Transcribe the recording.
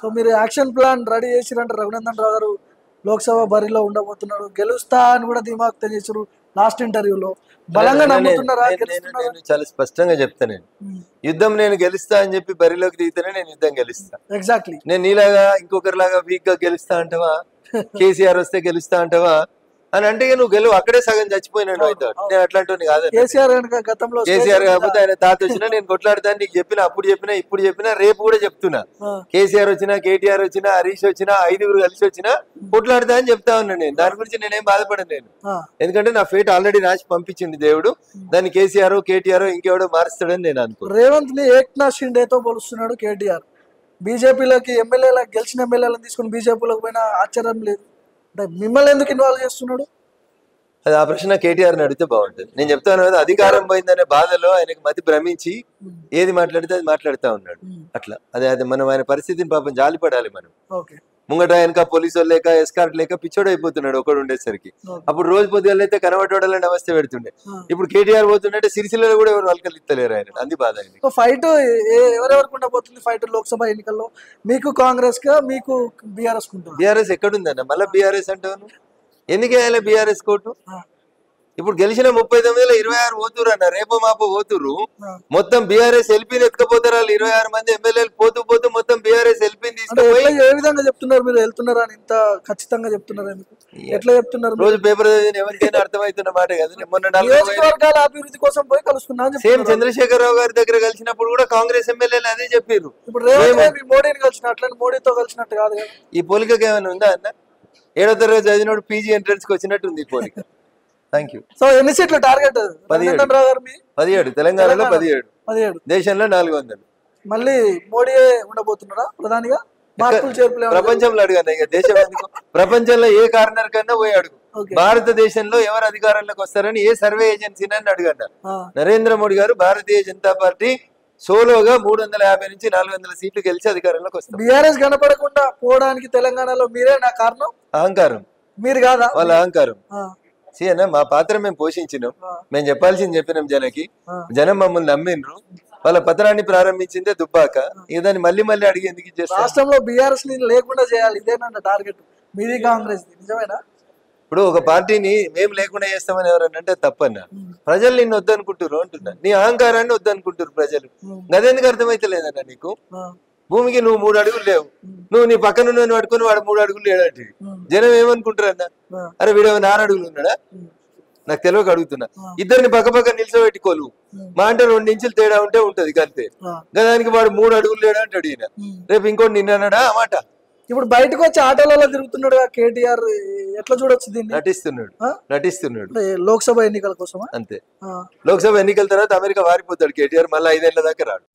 So మీరు action plan ready చేసిరంటే Raghunandan Rao గారు లోక్సభ బరిలో ఉండబోతున్నాడు, గెలుస్తా అని కూడా ధీమాకు తెలియచారు లాస్ట్ ఇంటర్వ్యూలో. బలంగా నమ్ముతున్నారా? నేను చాలా స్పష్టంగా చెప్తా, నేను యుద్ధం నేను గెలుస్తా అని చెప్పి బరిలోకి దిగితేనే నేను యుద్ధం గెలుస్తా. ఎగ్జాక్ట్లీ. నేను నీలాగా ఇంకొకరిలాగా వీక్ గా గెలుస్తా అంటావా, కేసీఆర్ వస్తే గెలుస్తా అంటావా అని అంటే నువ్వు గెలువు, అక్కడే సగం చచ్చిపోయినాడు అవుతాడు. నేను అట్లాంటి కాదు. కేసీఆర్ కాకపోతే ఆయన తాత వచ్చినా నేను కొట్లాడతాను, నీకు చెప్పిన అప్పుడు చెప్పినా ఇప్పుడు చెప్పినా రేపు కూడా చెప్తున్నా. కేసీఆర్ వచ్చినా కేటీఆర్ వచ్చినా హరీష్ వచ్చినా 5గురు కలిసి వచ్చినా కొట్లాడతా అని చెప్తా ఉన్నా. నేను దాని గురించి నేనేం బాధపడను నేను, ఎందుకంటే నా ఫేట్ ఆల్రెడీ రాసి పంపించింది దేవుడు. దాన్ని కేసీఆర్ కేటీఆర్ ఇంకెవడో మారుస్తాడని నేను అనుకో. రేవంత్ ని ఏక్నాథ్ షిండేతో పోలుస్తున్నాడు కేటీఆర్. బీజేపీలోకి ఎమ్మెల్యేలకు గెలిచిన ఎమ్మెల్యేలను తీసుకుని బీజేపీలోకి పోయినా ఆశ్చర్యం లేదు. మిమ్మల్ని ఎందుకు ఇన్వాల్వ్ చేస్తున్నాడు? అది ఆ ప్రశ్న కేటీఆర్ ని అడిగితే బాగుంటుంది. నేను చెప్తాను కదా, అధికారం పోయిందనే బాధలో ఆయనకు మతి భ్రమించి ఏది మాట్లాడితే అది మాట్లాడుతూ ఉన్నాడు. అట్లా అది మనం ఆయన పరిస్థితిని పాపం జాలిపడాలి మనం. ముంగట ఆయనక పోలీసు వాళ్ళు లేక ఎస్కార్ట్ లేక పిచ్చోడు అయిపోతున్నాడు ఒకడు ఉండేసరికి. అప్పుడు రోజు పొద్దుగా అయితే కనబడోడలని అవస్థ పెడుతుండే. ఇప్పుడు కేటీఆర్ పోతుండే సిరిసిల్లలో కూడా ఎవరు వాళ్ళకి ఇస్తలేరు ఆయన, అంది బాధ. ఫైట్ ఎవరెవరికి ఉండబోతుంది ఫైట్ లోక్సభ ఎన్నికల్లో? మీకు కాంగ్రెస్ గా, మీకు బీఆర్ఎస్. బీఆర్ఎస్ ఎక్కడుందన్న? మళ్ళీ బీఆర్ఎస్ అంటాను. ఎందుకు వేయాలి బీఆర్ఎస్ కోర్టు? ఇప్పుడు గెలిచిన 39లో 26 పోతురు అన్న, రేపో మాపో పోతురు. మొత్తం బీఆర్ఎస్ ఎల్పీని ఎత్తుకపోతారు. 26 మంది ఎమ్మెల్యేలు పోతూ పోతూ మొత్తం బీఆర్ఎస్ ఎల్పీని తీసుకుపోయి ఏ విధంగా చెప్తున్నారు? మీరు వెళ్తున్నారా అని ఇంత ఖచ్చితంగా చెప్తున్నారు, ఎట్లా చెప్తున్నారు? రోజు పేపర్ ఎవరికైనా అర్థమవుతున్న మాట కదా. మొన్న నియోజకవర్గాల అభివృద్ధి కోసం పోయి కలుసుకున్నా. సేమ్ చంద్రశేఖరరావు గారి దగ్గర కలిసినప్పుడు కూడా కాంగ్రెస్ ఎమ్మెల్యేలు అదే చెప్పారు. ఇప్పుడు మోడీని కలిసిన అట్లా మోడీతో కలిసినట్టు కాదు కదా. ఈ పోలికకి ఏమైనా ఉందా అన్న? 7వ తరగతి చదివినోడు పీజీ ఎంట్రన్స్ కి వచ్చినట్టు ఉంది ఈ పోలిక. Thank you. సో ఎన్ని సీట్లు టార్గెట్? 17. తెలంగాణలో 17, దేశంలో 400. మళ్ళీ మోడీ ఉండబోతున్నారా ప్రధానిగా? ప్రపంచంలో అడిగాను, ఇక దేశం ఎందుకు, ప్రపంచంలో ఏ కార్నర్ కన్నా పోయి అడుగు. భారతదేశంలో ఎవరు అధికారంలోకి వస్తారని ఏ సర్వే ఏజెన్సీనని అడిగట. నరేంద్ర మోడీ గారు భారతీయ జనతా పార్టీ సోలోగా 350 నుంచి 400 సీట్లు గెలిచి అధికారంలోకి వస్తారు. బీఆర్ఎస్ కనపడకుండా పోవడానికి తెలంగాణలో మీరే నా కారణం. అహంకారం. మీరు కాదా? వాళ్ళ అహంకారం. సీఎనా మా పాత్ర మేము పోషించినాం, మేము చెప్పాల్సింది చెప్పినాం జనకి. జనం మమ్మల్ని నమ్మిండ్రు. వాళ్ళ పత్రాన్ని ప్రారంభించిందే దుబ్బాక. ఇక దాన్ని మళ్ళీ మళ్ళీ అడిగి ఎందుకు ఇచ్చేస్తారు? రాష్ట్రంలో బీఆర్ఎస్ లేకుండా చేయాలి, ఇదేనా టార్గెట్ మీది కాంగ్రెస్? నిజమేనా? ఇప్పుడు ఒక పార్టీని మేము లేకుండా చేస్తామని ఎవరన్నా అంటే తప్పన్న. ప్రజలు నిన్ను వద్దనుకుంటారు అంటున్నా, నీ అహంకారాన్ని వద్దనుకుంటారు ప్రజలు. అదెందుకు అర్థమైతే లేదన్న నీకు? భూమికి నువ్వు 3 అడుగులు లేవు, నువ్వు నీ పక్కన పట్టుకుని వాడు 3 అడుగులు లేడంటే జనం ఏమనుకుంటారు అన్న? అరే వీడు 4 అడుగులు ఉన్నాడా? నాకు తెలియక అడుగుతున్నా. ఇద్దరిని పక్క నిల్చోబెట్టుకోలు. మా అంటే 2 ఇంచులు తేడా ఉంటే ఉంటది అంతే. దానికి వాడు 3 అడుగులు లేడా అంటాడు ఈయన. రేపు ఇంకోటి నిన్నడా ఆ మాట. ఇప్పుడు బయటకు వచ్చి ఆటోలలో తిరుగుతున్నాడు కేటీఆర్, ఎట్లా చూడొచ్చు దీన్ని? నటిస్తున్నాడు లోక్సభ ఎన్నికల కోసం అంతే. లోక్సభ ఎన్నికల తర్వాత అమెరికా వారిపోతాడు కేటీఆర్, మళ్ళీ 5 ఏళ్ల దాకా రాడు.